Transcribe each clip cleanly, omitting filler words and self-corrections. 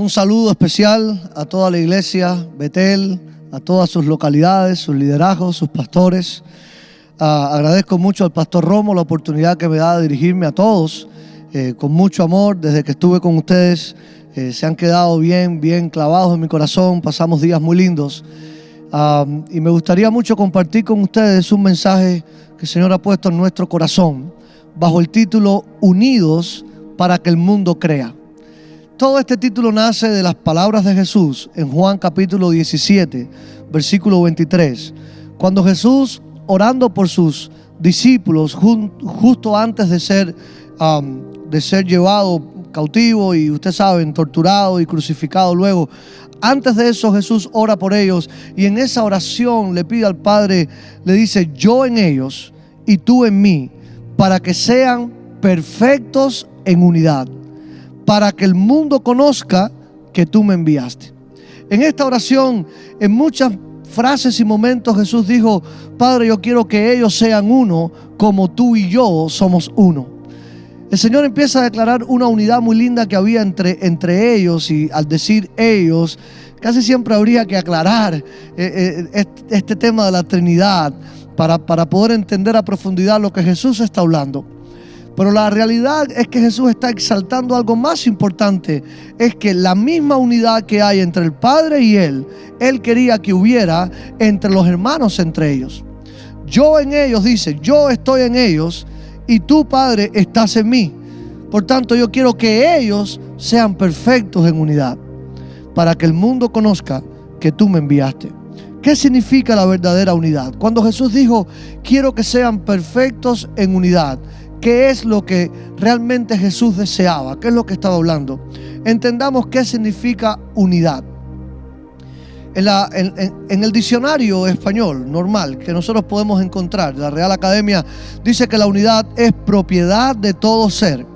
Un saludo especial a toda la iglesia Betel, a todas sus localidades, sus liderazgos, sus pastores. Agradezco mucho al pastor Romo la oportunidad que me da de dirigirme a todos con mucho amor. Desde que estuve con ustedes se han quedado bien clavados en mi corazón. Pasamos días muy lindos y me gustaría mucho compartir con ustedes un mensaje que el Señor ha puesto en nuestro corazón bajo el título Unidos para que el mundo crea. Todo este título nace de las palabras de Jesús en Juan capítulo 17, versículo 23. Cuando Jesús, orando por sus discípulos justo antes de ser llevado cautivo y ustedes saben, torturado y crucificado luego, antes de eso Jesús ora por ellos y en esa oración le pide al Padre, le dice: yo en ellos y tú en mí, para que sean perfectos en unidad, para que el mundo conozca que tú me enviaste. En esta oración, en muchas frases y momentos, Jesús dijo: Padre, yo quiero que ellos sean uno como tú y yo somos uno. El Señor empieza a declarar una unidad muy linda que había entre ellos, y al decir ellos, casi siempre habría que aclarar este tema de la Trinidad para poder entender a profundidad lo que Jesús está hablando. Pero la realidad es que Jesús está exaltando algo más importante. Es que la misma unidad que hay entre el Padre y Él quería que hubiera entre los hermanos entre ellos. Yo en ellos, dice, yo estoy en ellos y tú, Padre, estás en mí. Por tanto, yo quiero que ellos sean perfectos en unidad, para que el mundo conozca que tú me enviaste. ¿Qué significa la verdadera unidad? Cuando Jesús dijo, quiero que sean perfectos en unidad, ¿qué es lo que realmente Jesús deseaba? ¿Qué es lo que estaba hablando? Entendamos qué significa unidad. En el diccionario español normal que nosotros podemos encontrar, la Real Academia dice que la unidad es propiedad de todo ser,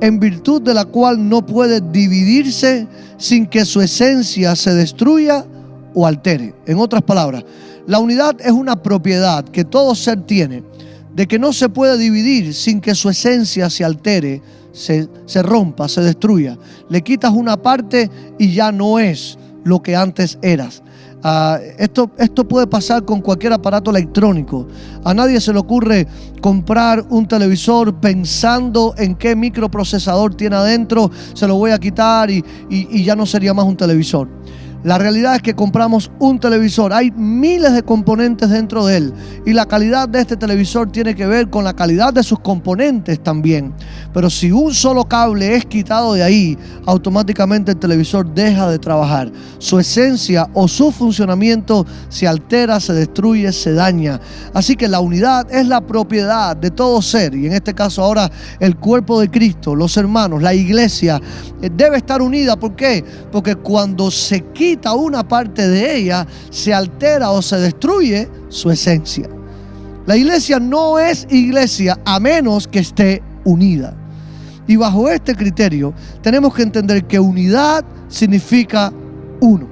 en virtud de la cual no puede dividirse sin que su esencia se destruya o altere. En otras palabras, la unidad es una propiedad que todo ser tiene, de que no se puede dividir sin que su esencia se altere, se rompa, se destruya. Le quitas una parte y ya no es lo que antes eras. Esto puede pasar con cualquier aparato electrónico. A nadie se le ocurre comprar un televisor pensando en qué microprocesador tiene adentro, se lo voy a quitar y ya no sería más un televisor. La realidad es que compramos un televisor, hay miles de componentes dentro de él y la calidad de este televisor tiene que ver con la calidad de sus componentes también. Pero si un solo cable es quitado de ahí, automáticamente el televisor deja de trabajar. Su esencia o su funcionamiento se altera, se destruye, se daña. Así que la unidad es la propiedad de todo ser, y en este caso ahora el cuerpo de Cristo, los hermanos, la iglesia debe estar unida. ¿Por qué? Porque cuando se quita una parte de ella, se altera o se destruye su esencia. La iglesia no es iglesia a menos que esté unida. Y bajo este criterio tenemos que entender que unidad significa uno.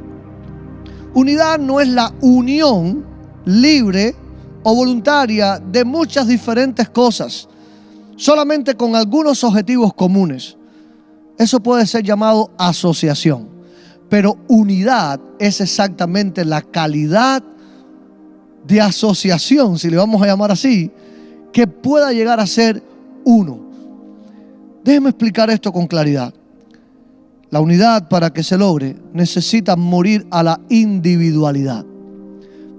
Unidad no es la unión libre o voluntaria de muchas diferentes cosas, solamente con algunos objetivos comunes. Eso puede ser llamado asociación. Pero unidad es exactamente la calidad de asociación, si le vamos a llamar así, que pueda llegar a ser uno. Déjeme explicar esto con claridad. La unidad, para que se logre, necesita morir a la individualidad.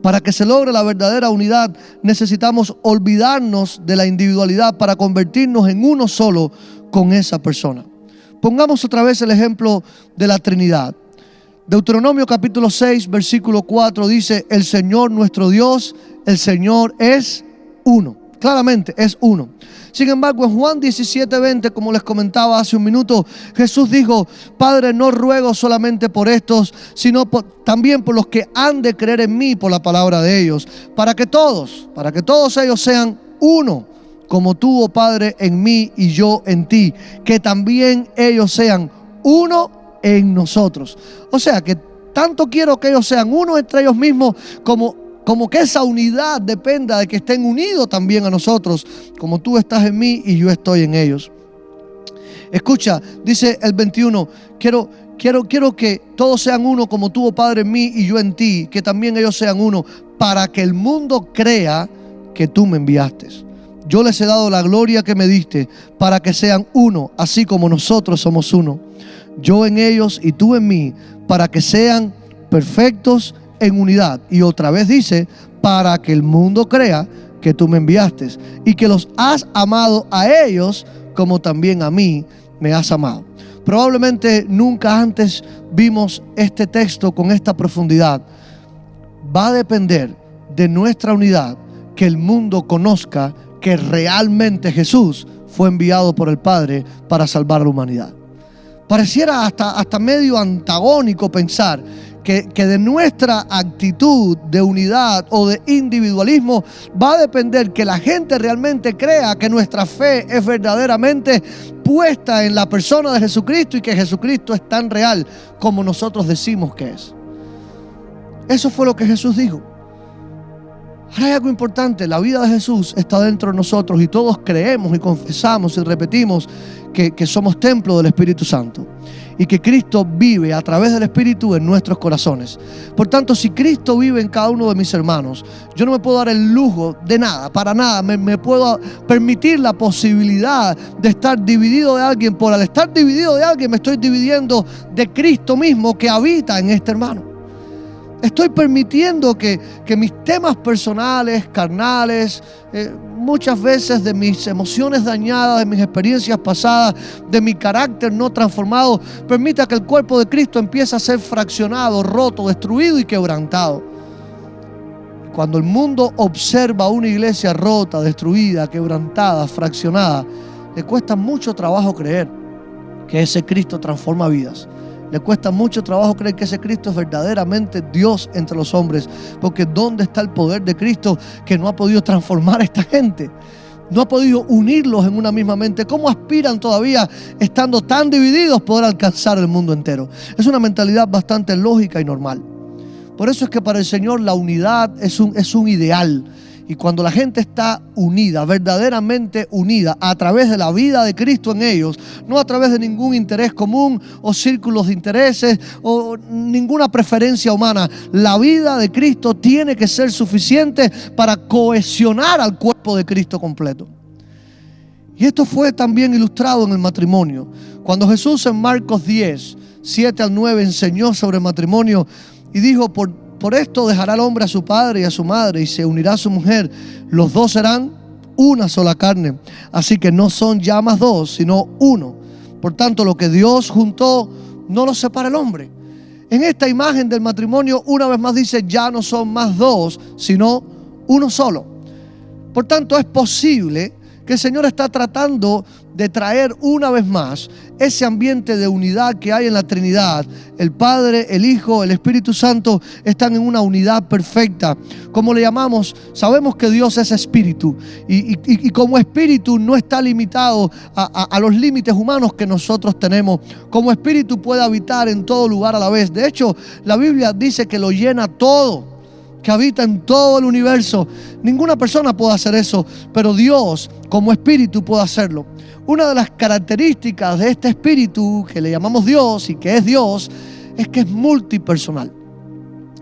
Para que se logre la verdadera unidad, necesitamos olvidarnos de la individualidad para convertirnos en uno solo con esa persona. Pongamos otra vez el ejemplo de la Trinidad. Deuteronomio capítulo 6, versículo 4 dice: el Señor nuestro Dios, el Señor es uno. Claramente es uno. Sin embargo, en Juan 17, 20, como les comentaba hace un minuto, Jesús dijo: Padre, no ruego solamente por estos, sino también por los que han de creer en mí por la palabra de ellos, para que todos ellos sean uno, como tú, oh Padre, en mí y yo en ti, que también ellos sean uno en nosotros. O sea que tanto quiero que ellos sean uno entre ellos mismos, como que esa unidad dependa de que estén unidos también a nosotros, como tú estás en mí y yo estoy en ellos. Escucha, dice el 21, quiero quiero que todos sean uno como tú, oh Padre, en mí y yo en ti, que también ellos sean uno, para que el mundo crea que tú me enviaste. Yo les he dado la gloria que me diste, para que sean uno, así como nosotros somos uno. Yo en ellos y tú en mí, para que sean perfectos en unidad. Y otra vez dice, para que el mundo crea que tú me enviaste y que los has amado a ellos como también a mí me has amado. Probablemente nunca antes vimos este texto con esta profundidad. Va a depender de nuestra unidad que el mundo conozca que realmente Jesús fue enviado por el Padre para salvar a la humanidad. Pareciera hasta medio antagónico pensar que de nuestra actitud de unidad o de individualismo va a depender que la gente realmente crea que nuestra fe es verdaderamente puesta en la persona de Jesucristo y que Jesucristo es tan real como nosotros decimos que es. Eso fue lo que Jesús dijo. Ahora hay algo importante, la vida de Jesús está dentro de nosotros y todos creemos y confesamos y repetimos que somos templo del Espíritu Santo y que Cristo vive a través del Espíritu en nuestros corazones. Por tanto, si Cristo vive en cada uno de mis hermanos, yo no me puedo dar el lujo de nada, para nada, me puedo permitir la posibilidad de estar dividido de alguien. Por al estar dividido de alguien me estoy dividiendo de Cristo mismo que habita en este hermano. Estoy permitiendo que mis temas personales, carnales, muchas veces de mis emociones dañadas, de mis experiencias pasadas, de mi carácter no transformado, permita que el cuerpo de Cristo empiece a ser fraccionado, roto, destruido y quebrantado. Cuando el mundo observa una iglesia rota, destruida, quebrantada, fraccionada, le cuesta mucho trabajo creer que ese Cristo transforma vidas. Le cuesta mucho trabajo creer que ese Cristo es verdaderamente Dios entre los hombres. Porque ¿dónde está el poder de Cristo que no ha podido transformar a esta gente? No ha podido unirlos en una misma mente. ¿Cómo aspiran todavía, estando tan divididos, poder alcanzar el mundo entero? Es una mentalidad bastante lógica y normal. Por eso es que para el Señor la unidad es un ideal. Y cuando la gente está unida, verdaderamente unida, a través de la vida de Cristo en ellos, no a través de ningún interés común o círculos de intereses o ninguna preferencia humana, la vida de Cristo tiene que ser suficiente para cohesionar al cuerpo de Cristo completo. Y esto fue también ilustrado en el matrimonio. Cuando Jesús en Marcos 10, 7 al 9 enseñó sobre matrimonio y dijo, por esto dejará el hombre a su padre y a su madre y se unirá a su mujer. Los dos serán una sola carne. Así que no son ya más dos, sino uno. Por tanto, lo que Dios juntó, no lo separa el hombre. En esta imagen del matrimonio, una vez más dice, ya no son más dos, sino uno solo. Por tanto, es posible que el Señor está tratando de traer una vez más ese ambiente de unidad que hay en la Trinidad. El Padre, el Hijo, el Espíritu Santo están en una unidad perfecta. Como le llamamos, sabemos que Dios es Espíritu y como Espíritu no está limitado a los límites humanos que nosotros tenemos. Como Espíritu puede habitar en todo lugar a la vez. De hecho, la Biblia dice que lo llena todo, que habita en todo el universo. Ninguna persona puede hacer eso, pero Dios como Espíritu puede hacerlo. Una de las características de este Espíritu que le llamamos Dios y que es Dios es que es multipersonal.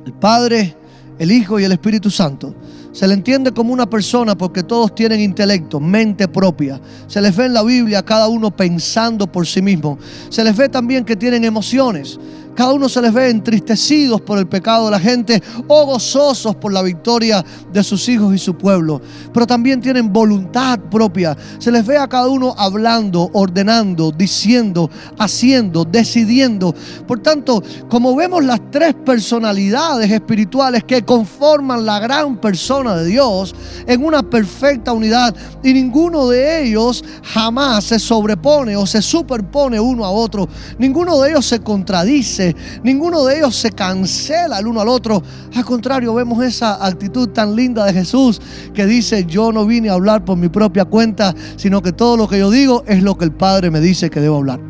El Padre, el Hijo y el Espíritu Santo. Se le entiende como una persona porque todos tienen intelecto, mente propia. Se les ve en la Biblia cada uno pensando por sí mismo. Se les ve también que tienen emociones. Cada uno se les ve entristecidos por el pecado de la gente o gozosos por la victoria de sus hijos y su pueblo. Pero también tienen voluntad propia. Se les ve a cada uno hablando, ordenando, diciendo, haciendo, decidiendo. Por tanto, como vemos las tres personalidades espirituales que conforman la gran persona de Dios en una perfecta unidad, y ninguno de ellos jamás se sobrepone o se superpone uno a otro. Ninguno de ellos se contradice. Ninguno de ellos se cancela el uno al otro. Al contrario, vemos esa actitud tan linda de Jesús que dice, yo no vine a hablar por mi propia cuenta, sino que todo lo que yo digo es lo que el Padre me dice que debo hablar.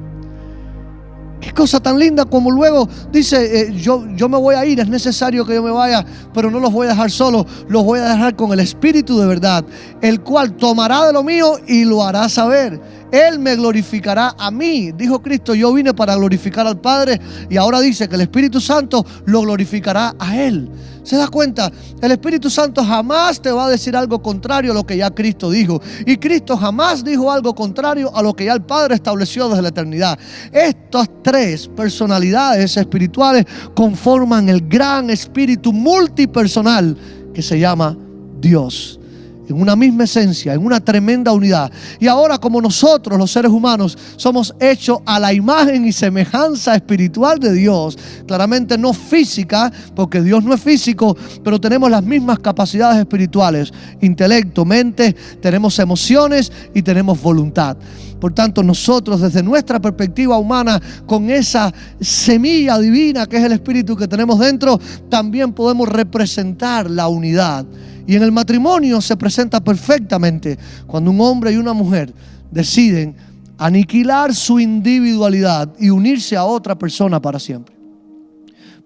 Qué cosa tan linda, como luego dice, yo me voy a ir, es necesario que yo me vaya, pero no los voy a dejar solos, los voy a dejar con el Espíritu de verdad, el cual tomará de lo mío y lo hará saber. Él me glorificará a mí. Dijo Cristo, yo vine para glorificar al Padre, y ahora dice que el Espíritu Santo lo glorificará a Él. ¿Se da cuenta? El Espíritu Santo jamás te va a decir algo contrario a lo que ya Cristo dijo. Y Cristo jamás dijo algo contrario a lo que ya el Padre estableció desde la eternidad. Estas tres personalidades espirituales conforman el gran espíritu multipersonal que se llama Dios. En una misma esencia, en una tremenda unidad. Y ahora, como nosotros los seres humanos somos hechos a la imagen y semejanza espiritual de Dios, claramente no física, porque Dios no es físico, pero tenemos las mismas capacidades espirituales: intelecto, mente, tenemos emociones y tenemos voluntad. Por tanto, nosotros desde nuestra perspectiva humana, con esa semilla divina que es el espíritu que tenemos dentro, también podemos representar la unidad. Y en el matrimonio se presenta perfectamente cuando un hombre y una mujer deciden aniquilar su individualidad y unirse a otra persona para siempre.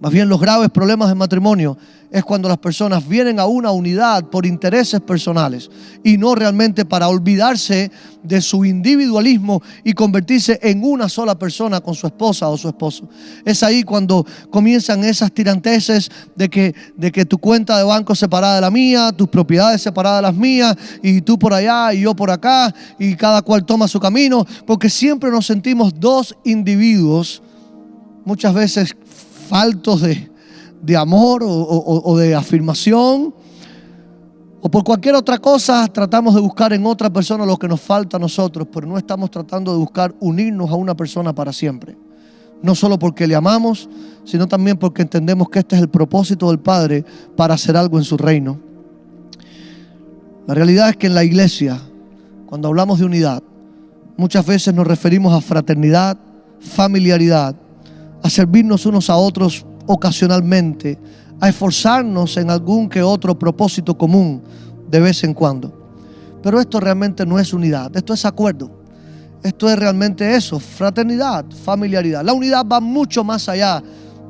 Más bien, los graves problemas del matrimonio es cuando las personas vienen a una unidad por intereses personales y no realmente para olvidarse de su individualismo y convertirse en una sola persona con su esposa o su esposo. Es ahí cuando comienzan esas tiranteses de que tu cuenta de banco es separada de la mía, tus propiedades separadas de las mías, y tú por allá y yo por acá, y cada cual toma su camino, porque siempre nos sentimos dos individuos, muchas veces faltos de amor o de afirmación, o por cualquier otra cosa. Tratamos de buscar en otra persona lo que nos falta a nosotros, pero no estamos tratando de buscar unirnos a una persona para siempre. No solo porque le amamos, sino también porque entendemos que este es el propósito del Padre para hacer algo en su reino. La realidad es que en la iglesia, cuando hablamos de unidad, muchas veces nos referimos a fraternidad, familiaridad, a servirnos unos a otros ocasionalmente, a esforzarnos en algún que otro propósito común de vez en cuando. Pero esto realmente no es unidad, esto es acuerdo. Esto es realmente eso, fraternidad, familiaridad. La unidad va mucho más allá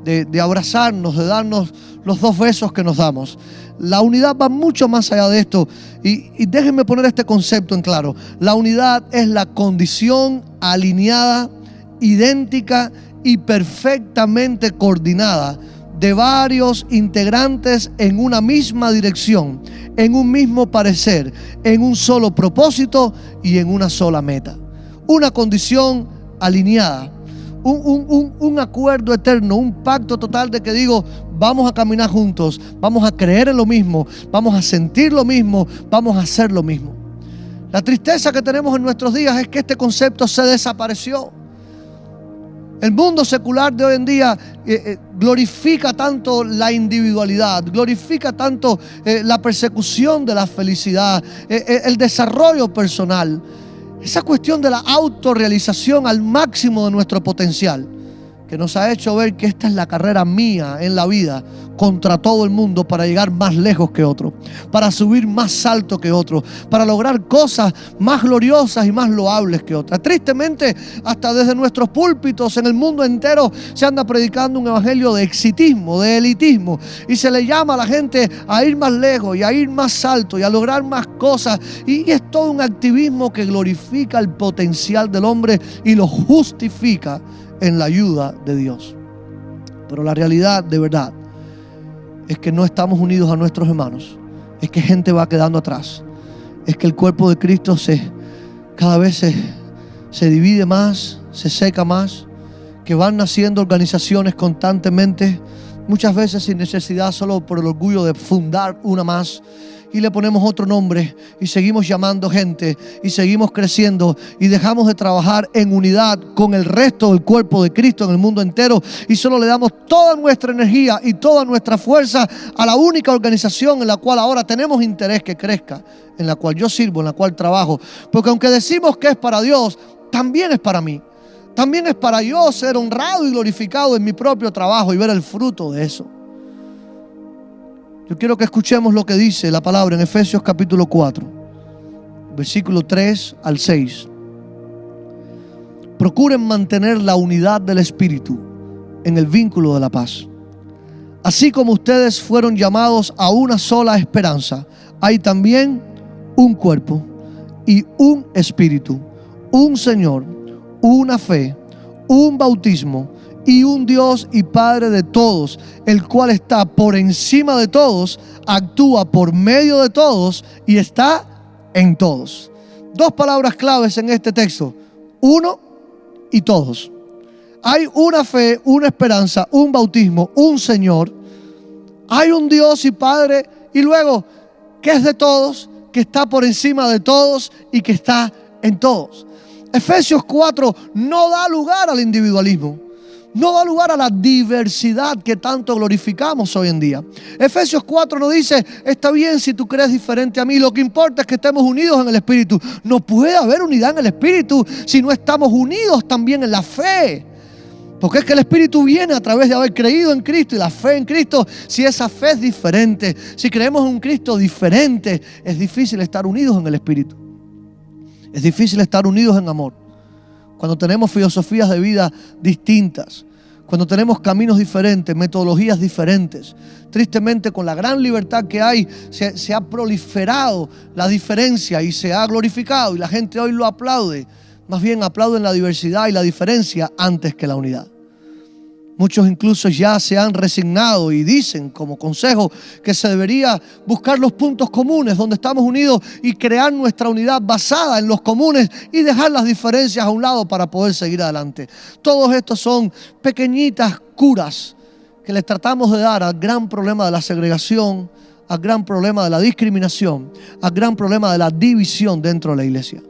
de abrazarnos, de darnos los dos besos que nos damos. La unidad va mucho más allá de esto. Y déjenme poner este concepto en claro. La unidad es la condición alineada, idéntica y perfectamente coordinada de varios integrantes en una misma dirección, en un mismo parecer, en un solo propósito y en una sola meta. Una condición alineada, un acuerdo eterno, un pacto total de que digo, vamos a caminar juntos, vamos a creer en lo mismo, vamos a sentir lo mismo, vamos a hacer lo mismo. La tristeza que tenemos en nuestros días es que este concepto se desapareció. El mundo secular de hoy en día glorifica tanto la individualidad, glorifica tanto la persecución de la felicidad, el desarrollo personal, esa cuestión de la autorrealización al máximo de nuestro potencial, que nos ha hecho ver que esta es la carrera mía en la vida contra todo el mundo para llegar más lejos que otro, para subir más alto que otro, para lograr cosas más gloriosas y más loables que otras. Tristemente, hasta desde nuestros púlpitos en el mundo entero se anda predicando un evangelio de exitismo, de elitismo, y se le llama a la gente a ir más lejos y a ir más alto y a lograr más cosas, y es todo un activismo que glorifica el potencial del hombre y lo justifica en la ayuda de Dios. Pero la realidad de verdad es que no estamos unidos a nuestros hermanos, es que gente va quedando atrás, es que el cuerpo de Cristo cada vez se divide más, se seca más, que van naciendo organizaciones constantemente, muchas veces sin necesidad, solo por el orgullo de fundar una más, y le ponemos otro nombre y seguimos llamando gente y seguimos creciendo y dejamos de trabajar en unidad con el resto del cuerpo de Cristo en el mundo entero, y solo le damos toda nuestra energía y toda nuestra fuerza a la única organización en la cual ahora tenemos interés que crezca, en la cual yo sirvo, en la cual trabajo, porque aunque decimos que es para Dios, también es para mí, también es para yo ser honrado y glorificado en mi propio trabajo y ver el fruto de eso. Yo quiero que escuchemos lo que dice la palabra en Efesios capítulo 4, versículo 3 al 6. Procuren mantener la unidad del Espíritu en el vínculo de la paz. Así como ustedes fueron llamados a una sola esperanza, hay también un cuerpo y un espíritu, un Señor, una fe, un bautismo y un Dios y Padre de todos, el cual está por encima de todos, actúa por medio de todos y está en todos. Dos palabras claves en este texto: uno y todos. Hay una fe, una esperanza, un bautismo, un Señor. Hay un Dios y Padre, y luego, que es de todos, que está por encima de todos y que está en todos. Efesios 4 no da lugar al individualismo, no da lugar a la diversidad que tanto glorificamos hoy en día. Efesios 4 nos dice: está bien si tú crees diferente a mí, lo que importa es que estemos unidos en el Espíritu. No puede haber unidad en el Espíritu si no estamos unidos también en la fe. Porque es que el Espíritu viene a través de haber creído en Cristo, y la fe en Cristo. Si esa fe es diferente, si creemos en un Cristo diferente, es difícil estar unidos en el Espíritu. Es difícil estar unidos en amor. Cuando tenemos filosofías de vida distintas, cuando tenemos caminos diferentes, metodologías diferentes. Tristemente, con la gran libertad que hay, se ha proliferado la diferencia y se ha glorificado, y la gente hoy lo aplaude. Más bien aplauden la diversidad y la diferencia antes que la unidad. Muchos incluso ya se han resignado y dicen como consejo que se debería buscar los puntos comunes donde estamos unidos y crear nuestra unidad basada en los comunes y dejar las diferencias a un lado para poder seguir adelante. Todos estos son pequeñitas curas que les tratamos de dar al gran problema de la segregación, al gran problema de la discriminación, al gran problema de la división dentro de la iglesia.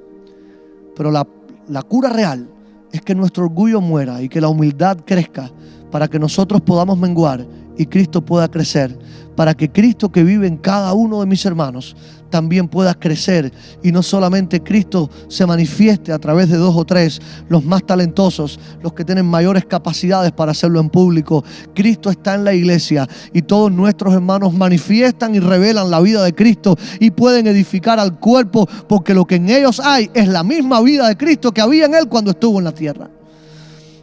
Pero la cura real es que nuestro orgullo muera y que la humildad crezca para que nosotros podamos menguar y Cristo pueda crecer, para que Cristo que vive en cada uno de mis hermanos también pueda crecer, y no solamente Cristo se manifieste a través de 2 o 3, los más talentosos, los que tienen mayores capacidades para hacerlo en público. Cristo está en la iglesia y todos nuestros hermanos manifiestan y revelan la vida de Cristo y pueden edificar al cuerpo, porque lo que en ellos hay es la misma vida de Cristo que había en Él cuando estuvo en la tierra.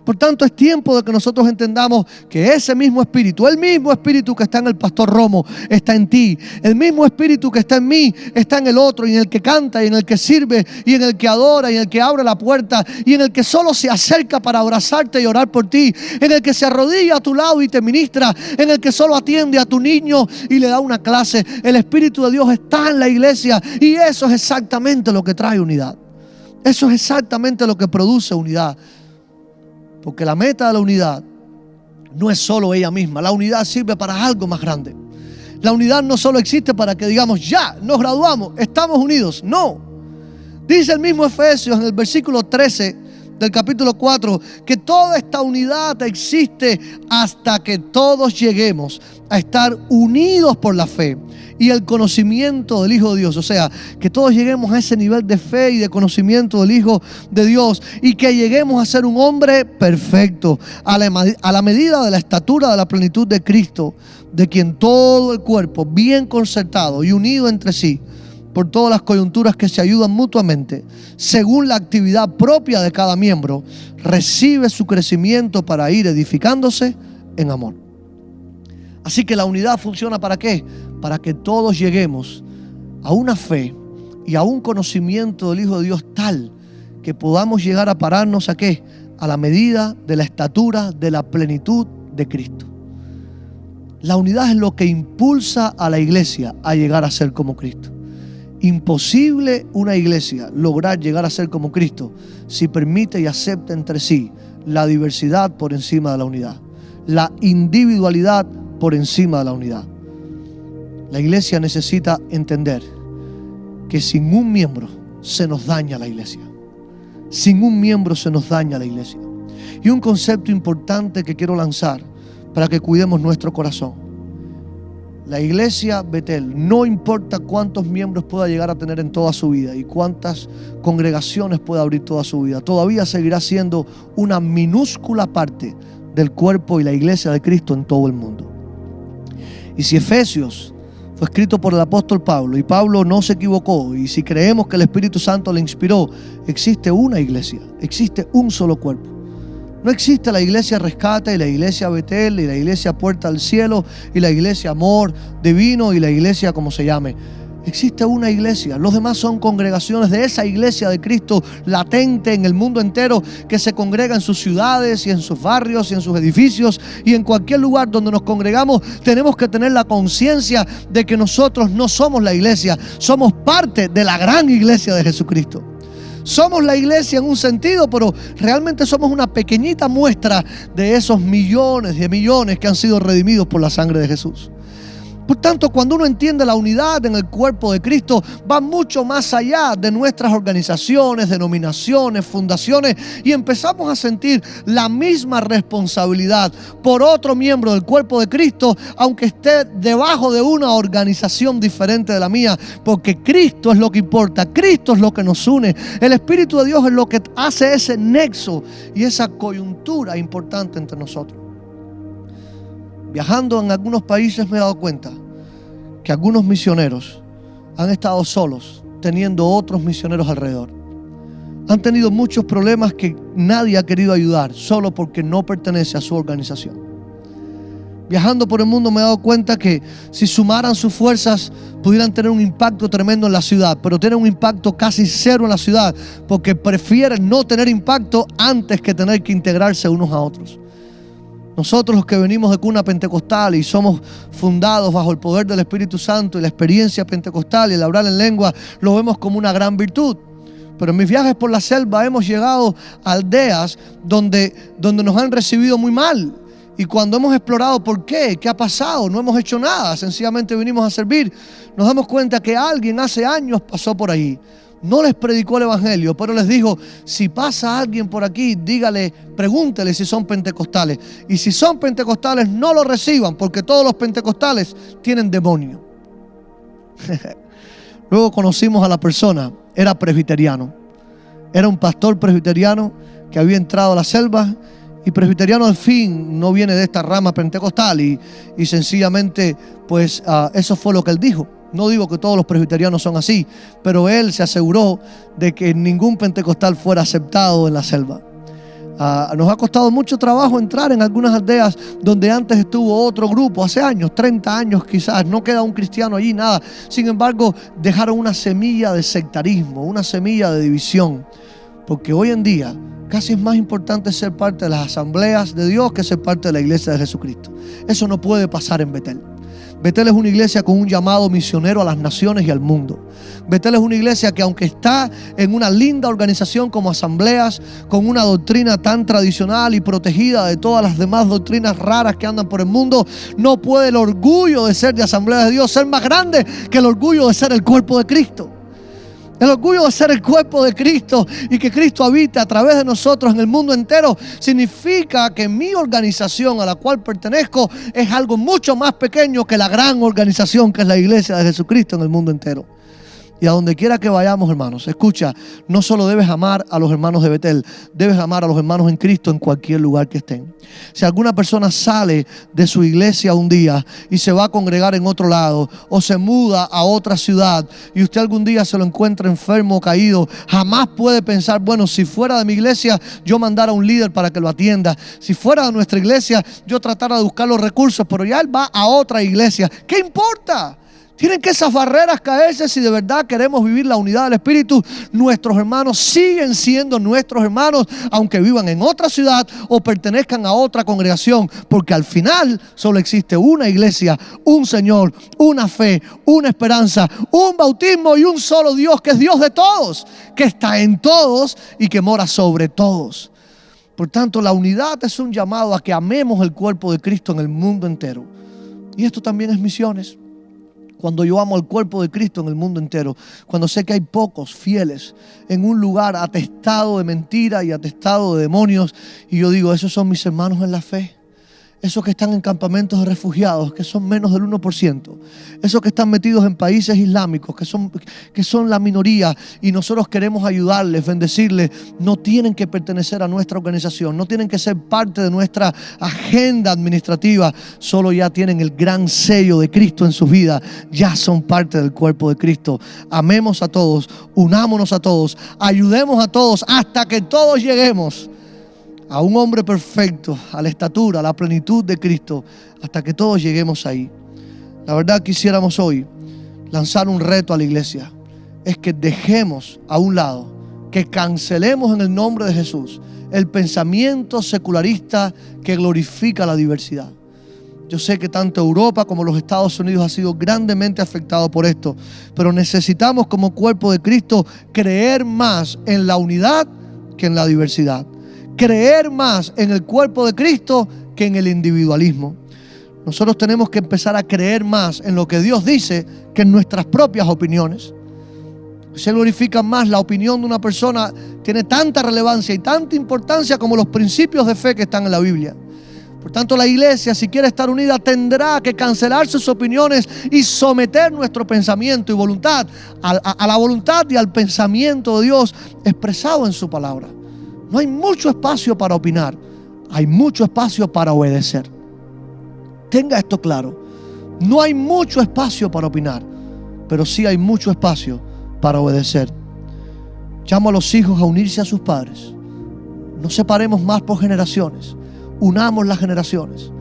Por tanto, es tiempo de que nosotros entendamos que ese mismo espíritu, el mismo espíritu que está en el pastor Romo, está en ti. El mismo espíritu que está en mí, está en el otro, y en el que canta, y en el que sirve, y en el que adora, y en el que abre la puerta, y en el que solo se acerca para abrazarte y orar por ti, en el que se arrodilla a tu lado y te ministra, en el que solo atiende a tu niño y le da una clase. El Espíritu de Dios está en la iglesia, y eso es exactamente lo que trae unidad. Eso es exactamente lo que produce unidad. Porque la meta de la unidad no es solo ella misma. La unidad sirve para algo más grande. La unidad no solo existe para que digamos: ya, nos graduamos, estamos unidos. No. Dice el mismo Efesios en el versículo 13 del capítulo 4 que toda esta unidad existe hasta que todos lleguemos a estar unidos por la fe y el conocimiento del Hijo de Dios. O sea, que todos lleguemos a ese nivel de fe y de conocimiento del Hijo de Dios, y que lleguemos a ser un hombre perfecto, a la medida de la estatura de la plenitud de Cristo, de quien todo el cuerpo, bien concertado y unido entre sí, por todas las coyunturas que se ayudan mutuamente, según la actividad propia de cada miembro, recibe su crecimiento para ir edificándose en amor. Así que la unidad funciona ¿para qué? Para que todos lleguemos a una fe y a un conocimiento del Hijo de Dios tal que podamos llegar a pararnos ¿a qué? A la medida de la estatura de la plenitud de Cristo. La unidad es lo que impulsa a la iglesia a llegar a ser como Cristo. Imposible una iglesia lograr llegar a ser como Cristo si permite y acepta entre sí la diversidad por encima de la unidad, la individualidad por encima de la unidad. La iglesia necesita entender que sin un miembro se nos daña la iglesia. Sin un miembro se nos daña la iglesia. Y un concepto importante que quiero lanzar para que cuidemos nuestro corazón. La iglesia Betel, no importa cuántos miembros pueda llegar a tener en toda su vida y cuántas congregaciones pueda abrir toda su vida, todavía seguirá siendo una minúscula parte del cuerpo y la iglesia de Cristo en todo el mundo. Y si Efesios fue escrito por el apóstol Pablo y Pablo no se equivocó, y si creemos que el Espíritu Santo le inspiró, existe una iglesia, existe un solo cuerpo. No existe la iglesia Rescate y la iglesia Betel y la iglesia Puerta al Cielo y la iglesia Amor Divino y la iglesia como se llame. Existe una iglesia, los demás son congregaciones de esa iglesia de Cristo latente en el mundo entero, que se congrega en sus ciudades y en sus barrios y en sus edificios y en cualquier lugar donde nos congregamos. Tenemos que tener la conciencia de que nosotros no somos la iglesia, somos parte de la gran iglesia de Jesucristo. Somos la iglesia en un sentido, pero realmente somos una pequeñita muestra de esos millones de millones que han sido redimidos por la sangre de Jesús. Por tanto, cuando uno entiende la unidad en el cuerpo de Cristo, va mucho más allá de nuestras organizaciones, denominaciones, fundaciones, y empezamos a sentir la misma responsabilidad por otro miembro del cuerpo de Cristo, aunque esté debajo de una organización diferente de la mía, porque Cristo es lo que importa, Cristo es lo que nos une, el Espíritu de Dios es lo que hace ese nexo y esa coyuntura importante entre nosotros. Viajando en algunos países me he dado cuenta que algunos misioneros han estado solos, teniendo otros misioneros alrededor. Han tenido muchos problemas que nadie ha querido ayudar, solo porque no pertenece a su organización. Viajando por el mundo me he dado cuenta que si sumaran sus fuerzas pudieran tener un impacto tremendo en la ciudad, pero tienen un impacto casi cero en la ciudad porque prefieren no tener impacto antes que tener que integrarse unos a otros. Nosotros los que venimos de cuna pentecostal y somos fundados bajo el poder del Espíritu Santo y la experiencia pentecostal y el hablar en lengua, lo vemos como una gran virtud. Pero en mis viajes por la selva hemos llegado a aldeas donde nos han recibido muy mal. Y cuando hemos explorado por qué ha pasado, no hemos hecho nada, sencillamente vinimos a servir, nos damos cuenta que alguien hace años pasó por ahí. No les predicó el evangelio, pero les dijo, si pasa alguien por aquí, dígale, pregúntele si son pentecostales. Y si son pentecostales, no lo reciban, porque todos los pentecostales tienen demonio. Luego conocimos a la persona, era presbiteriano. Era un pastor presbiteriano que había entrado a la selva. Y presbiteriano al fin no viene de esta rama pentecostal. Y sencillamente, pues eso fue lo que él dijo. No digo que todos los presbiterianos son así, pero él se aseguró de que ningún pentecostal fuera aceptado en la selva. Nos ha costado mucho trabajo entrar en algunas aldeas donde antes estuvo otro grupo, hace años, 30 años quizás, no queda un cristiano allí, nada. Sin embargo, dejaron una semilla de sectarismo, una semilla de división, porque hoy en día casi es más importante ser parte de las asambleas de Dios que ser parte de la iglesia de Jesucristo. Eso no puede pasar en Betel. Betel es una iglesia con un llamado misionero a las naciones y al mundo. Betel es una iglesia que, aunque está en una linda organización como asambleas, con una doctrina tan tradicional y protegida de todas las demás doctrinas raras que andan por el mundo, no puede el orgullo de ser de Asamblea de Dios ser más grande que el orgullo de ser el cuerpo de Cristo. El orgullo de ser el cuerpo de Cristo y que Cristo habite a través de nosotros en el mundo entero significa que mi organización a la cual pertenezco es algo mucho más pequeño que la gran organización que es la iglesia de Jesucristo en el mundo entero. Y a donde quiera que vayamos, hermanos, escucha, no solo debes amar a los hermanos de Betel, debes amar a los hermanos en Cristo en cualquier lugar que estén. Si alguna persona sale de su iglesia un día y se va a congregar en otro lado o se muda a otra ciudad y usted algún día se lo encuentra enfermo o caído, jamás puede pensar, bueno, si fuera de mi iglesia yo mandara a un líder para que lo atienda. Si fuera de nuestra iglesia yo tratara de buscar los recursos, pero ya él va a otra iglesia. ¿Qué importa? Tienen que esas barreras caerse si de verdad queremos vivir la unidad del Espíritu. Nuestros hermanos siguen siendo nuestros hermanos, aunque vivan en otra ciudad o pertenezcan a otra congregación, porque al final solo existe una iglesia, un Señor, una fe, una esperanza, un bautismo y un solo Dios, que es Dios de todos, que está en todos y que mora sobre todos. Por tanto, la unidad es un llamado a que amemos el cuerpo de Cristo en el mundo entero. Y esto también es misiones. Cuando yo amo el cuerpo de Cristo en el mundo entero, cuando sé que hay pocos fieles en un lugar atestado de mentira y atestado de demonios, y yo digo, esos son mis hermanos en la fe. Esos que están en campamentos de refugiados, que son menos del 1%. Esos que están metidos en países islámicos, que son la minoría, y nosotros queremos ayudarles, bendecirles. No tienen que pertenecer a nuestra organización, no tienen que ser parte de nuestra agenda administrativa. Solo ya tienen el gran sello de Cristo en sus vidas. Ya son parte del cuerpo de Cristo. Amemos a todos, unámonos a todos, ayudemos a todos hasta que todos lleguemos a un hombre perfecto, a la estatura, a la plenitud de Cristo, hasta que todos lleguemos ahí. La verdad, quisiéramos hoy lanzar un reto a la iglesia. Es que dejemos a un lado, que cancelemos en el nombre de Jesús el pensamiento secularista que glorifica la diversidad. Yo sé que tanto Europa como los Estados Unidos ha sido grandemente afectado por esto, pero necesitamos como cuerpo de Cristo creer más en la unidad que en la diversidad. Creer más en el cuerpo de Cristo que en el individualismo. Nosotros tenemos que empezar a creer más en lo que Dios dice que en nuestras propias opiniones. Se glorifica más la opinión de una persona, tiene tanta relevancia y tanta importancia como los principios de fe que están en la Biblia. Por tanto, la iglesia, si quiere estar unida, tendrá que cancelar sus opiniones y someter nuestro pensamiento y voluntad a la voluntad y al pensamiento de Dios expresado en su palabra. No hay mucho espacio para opinar, hay mucho espacio para obedecer. Tenga esto claro, no hay mucho espacio para opinar, pero sí hay mucho espacio para obedecer. Llamo a los hijos a unirse a sus padres. No separemos más por generaciones. Unamos las generaciones.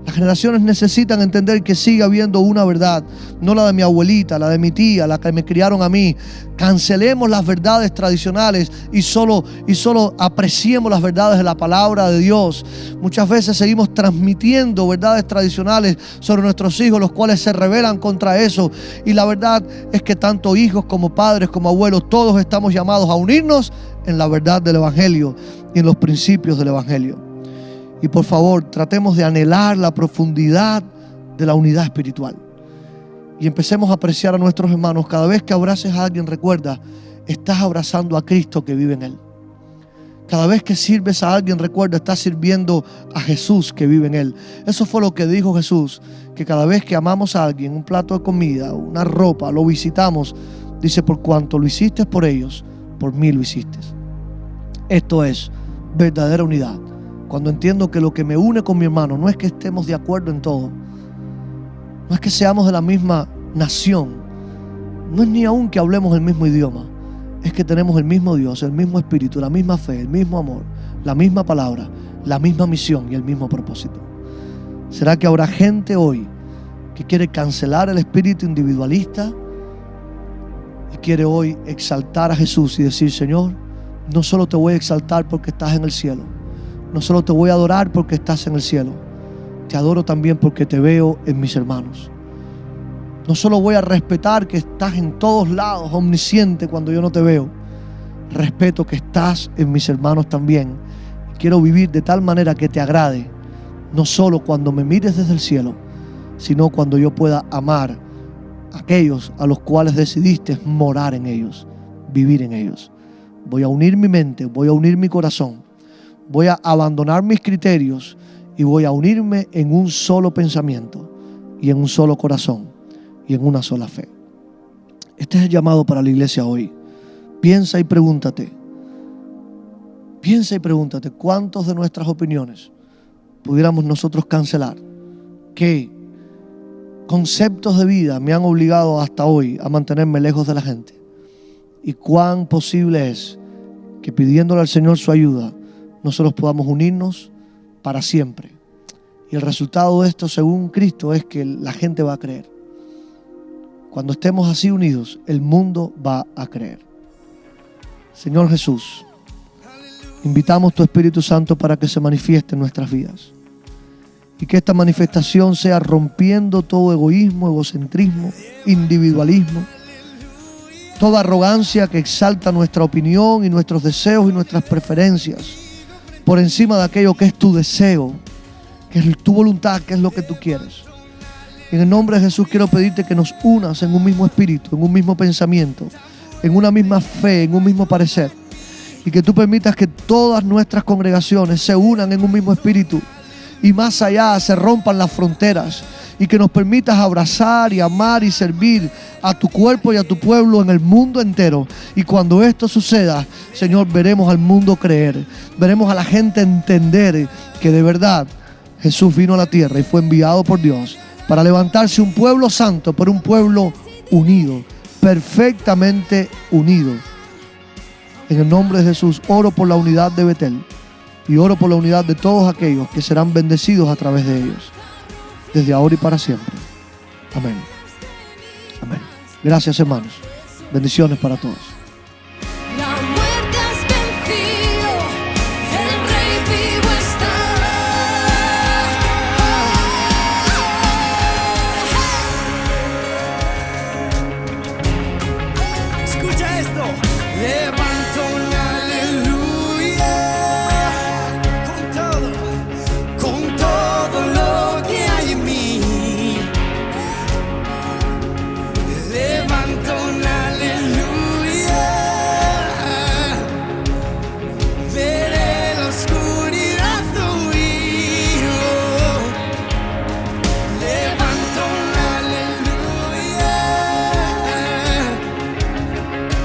Las generaciones necesitan entender que sigue habiendo una verdad, no la de mi abuelita, la de mi tía, la que me criaron a mí. Cancelemos las verdades tradicionales y solo apreciemos las verdades de la palabra de Dios. Muchas veces seguimos transmitiendo verdades tradicionales sobre nuestros hijos, los cuales se rebelan contra eso. Y la verdad es que tanto hijos como padres, como abuelos, todos estamos llamados a unirnos en la verdad del Evangelio y en los principios del Evangelio. Y por favor, tratemos de anhelar la profundidad de la unidad espiritual. Y empecemos a apreciar a nuestros hermanos. Cada vez que abraces a alguien, recuerda, estás abrazando a Cristo que vive en él. Cada vez que sirves a alguien, recuerda, estás sirviendo a Jesús que vive en él. Eso fue lo que dijo Jesús, que cada vez que amamos a alguien, un plato de comida, una ropa, lo visitamos, dice, por cuanto lo hiciste por ellos, por mí lo hiciste. Esto es verdadera unidad. Cuando entiendo que lo que me une con mi hermano no es que estemos de acuerdo en todo, no es que seamos de la misma nación, no es ni aún que hablemos el mismo idioma, es que tenemos el mismo Dios, el mismo espíritu, la misma fe, el mismo amor, la misma palabra, la misma misión y el mismo propósito. ¿Será que habrá gente hoy que quiere cancelar el espíritu individualista y quiere hoy exaltar a Jesús y decir, Señor, no solo te voy a exaltar porque estás en el cielo, no solo te voy a adorar porque estás en el cielo, te adoro también porque te veo en mis hermanos. No solo voy a respetar que estás en todos lados, omnisciente cuando yo no te veo, respeto que estás en mis hermanos también. Quiero vivir de tal manera que te agrade, no solo cuando me mires desde el cielo, sino cuando yo pueda amar a aquellos a los cuales decidiste morar en ellos, vivir en ellos. Voy a unir mi mente, voy a unir mi corazón, voy a abandonar mis criterios y voy a unirme en un solo pensamiento y en un solo corazón y en una sola fe. Este es el llamado para la iglesia hoy. Piensa y pregúntate, ¿cuántos de nuestras opiniones pudiéramos nosotros cancelar? ¿Qué conceptos de vida me han obligado hasta hoy a mantenerme lejos de la gente? ¿Y cuán posible es que pidiéndole al Señor su ayuda, nosotros podamos unirnos para siempre? Y el resultado de esto, según Cristo, es que la gente va a creer. Cuando estemos así unidos, el mundo va a creer. Señor Jesús, invitamos tu Espíritu Santo para que se manifieste en nuestras vidas. Y que esta manifestación sea rompiendo todo egoísmo, egocentrismo, individualismo, toda arrogancia que exalta nuestra opinión y nuestros deseos y nuestras preferencias por encima de aquello que es tu deseo, que es tu voluntad, que es lo que tú quieres. En el nombre de Jesús quiero pedirte que nos unas en un mismo espíritu, en un mismo pensamiento, en una misma fe, en un mismo parecer. Y que tú permitas que todas nuestras congregaciones se unan en un mismo espíritu y más allá se rompan las fronteras. Y que nos permitas abrazar y amar y servir a tu cuerpo y a tu pueblo en el mundo entero. Y cuando esto suceda, Señor, veremos al mundo creer. Veremos a la gente entender que de verdad Jesús vino a la tierra y fue enviado por Dios para levantarse un pueblo santo, pero un pueblo unido, perfectamente unido. En el nombre de Jesús, oro por la unidad de Betel y oro por la unidad de todos aquellos que serán bendecidos a través de ellos, desde ahora y para siempre. Amén. Amén. Gracias, hermanos. Bendiciones para todos. La muerte has vencido, el Rey vivo está. Escucha esto. Levanto un aleluya con todo lo que hay en mí. Levanto un aleluya. Veré la oscuridad huir. Levanto un aleluya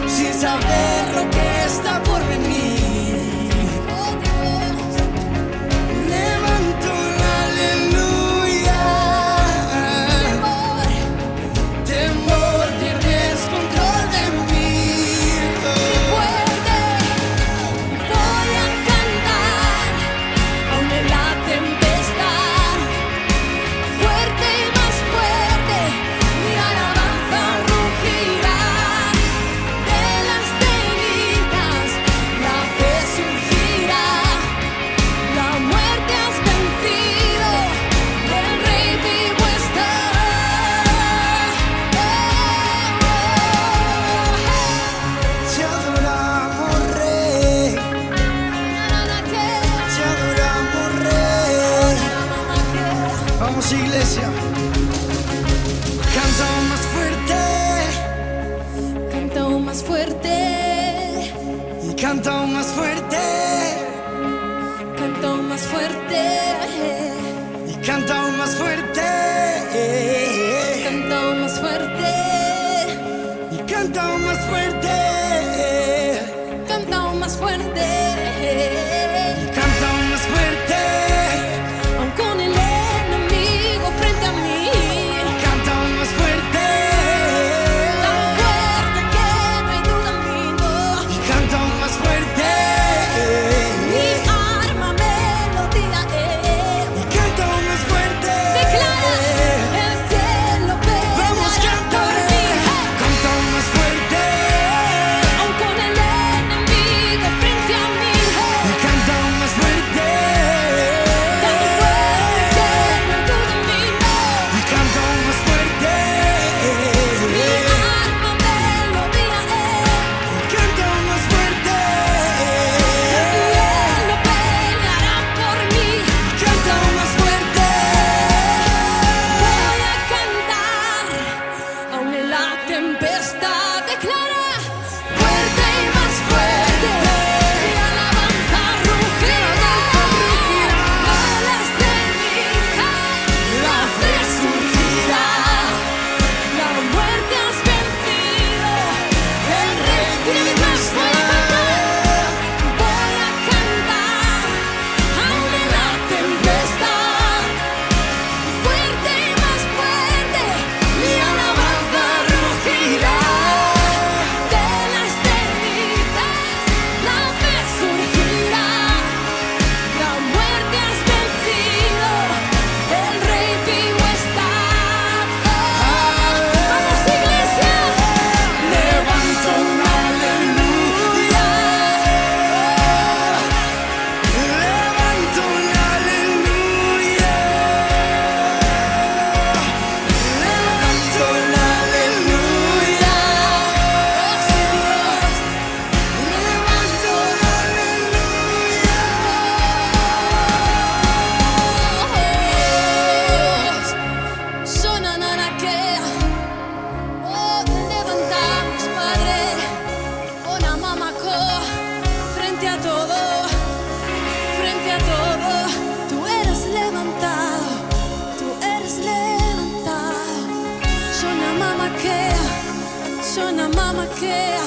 sin saber lo que está por venir. Oh Dios, levanto un aleluya. Temor pierdes control de mí. Fuerte, voy a cantar, aún en la tempestad. Fuerte y más fuerte, mi alabanza rugirá. De las tenidas, la fe surgirá. La muerte has vencido, el Rey vivo está. Te adoramos, Rey. Te adoramos, Rey. Vamos, iglesia. Canta más fuerte Canta aún más fuerte, y canta más fuerte canta aún más fuerte, y canta más fuerte canta aún más fuerte, y canta más fuerte canta aún más fuerte, y canta más fuerte aún con el enemigo frente a mí, canta más fuerte tan fuerte que no hay duda en mí, no. y canta más fuerte Mi arma melodía es. y canta más fuerte. Declara el cielo Vamos, peleará canta, por mí, canta más fuerte aún con el enemigo frente a mí, y canta más fuerte tan fuerte que no hay duda en mí, no. y canta más fuerte Mi alma melodía es. canta más fuerte El cielo peleará por mí. canta más fuerte Voy a cantar, aún en la tempestad. Declara fuerte y más fuerte. Mi alabanza rugirá. De las tenidas, la fe surgirá. La muerte has vencido, el Rey vive más fuerte. Voy a cantar, aún en la tempestad. Fuerte y más fuerte, mi alabanza rugirá. De las tenidas, la fe surgirá. La muerte has vencido, el Rey vivo está. ¡Vamos, iglesia! levanto un aleluya levanto un aleluya levanto un aleluya levanto un Sonananakea. Oh, te levantamos, Padre. Oh, la mamaco. Frente a todo, frente a todo. Tú eres levantado, tú eres levantado. Sonamamaquea, sonamamaquea.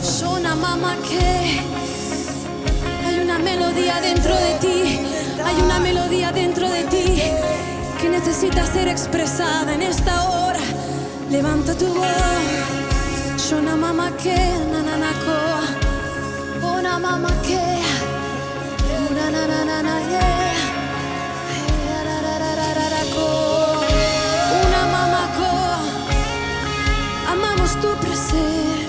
Sonamamaquea. Hay una melodía dentro de ti, hay una melodía dentro de ti que necesita ser expresada en esta hora. Levanta tu voz, Shona mama que nananako. Una mamá que, una na na na na yeah. Una mamá co, amamos tu presencia.